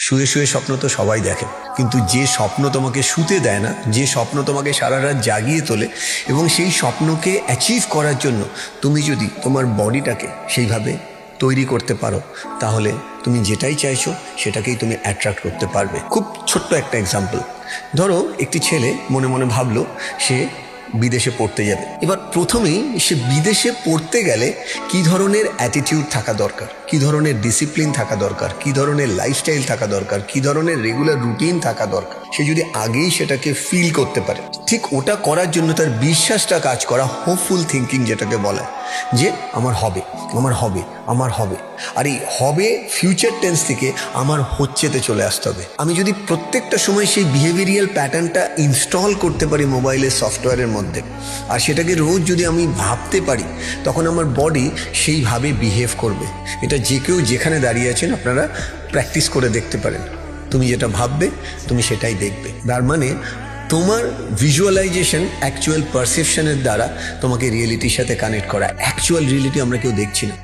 শুয়ে শুয়ে স্বপ্ন তো সবাই দেখে, কিন্তু যে স্বপ্ন তোমাকে শুতে দেয় না, যে স্বপ্ন তোমাকে সারা রাত জাগিয়ে তোলে, এবং সেই স্বপ্নকে অ্যাচিভ করার জন্য তুমি যদি তোমার বডিটাকে সেইভাবে তৈরি করতে পারো, তাহলে তুমি যেটাই চাইছো সেটাকেই তুমি অ্যাট্রাক্ট করতে পারবে। খুব ছোট্ট একটা এক্সাম্পল, ধরো একটি ছেলে মনে মনে ভাবলো সে বিদেশে পড়তে যাবে। এবার প্রথমেই সে বিদেশে পড়তে গেলে কী ধরনের অ্যাটিটিউড থাকা দরকার, কী ধরনের ডিসিপ্লিন থাকা দরকার, কী ধরনের লাইফস্টাইল থাকা দরকার, কী ধরনের রেগুলার রুটিন থাকা দরকার, সে যদি আগেই সেটাকে ফিল করতে পারে, ঠিক ওটা করার জন্য তার বিশ্বাসটা কাজ করা, হোপফুল থিঙ্কিং যেটাকে বলা, যে আমার হবে, আমার হবে, আমার হবে। আর এই হবে ফিউচার টেন্স থেকে আমার হচ্ছেতে চলে আসতে হবে। আমি যদি প্রত্যেকটা সময় সেই বিহেভিয়ারাল প্যাটার্নটা ইনস্টল করতে পারি মোবাইলের সফটওয়্যারের মধ্যে, আর সেটাকে রোজ যদি আমি ভাবতে পারি, তখন আমার বডি সেইভাবে বিহেভ করবে। এটা যে কেউ যেখানে দাঁড়িয়ে আছেন আপনারা প্র্যাকটিস করে দেখতে পারেন। তুমি যেটা ভাববে তুমি সেটাই দেখবে। তার মানে তোমার ভিজুয়ালাইজেশন অ্যাকচুয়াল পারসেপশনের দ্বারা তোমাকে রিয়েলিটির সাথে কানেক্ট করা। অ্যাকচুয়াল রিয়েলিটি আমরা কেউ দেখছি না।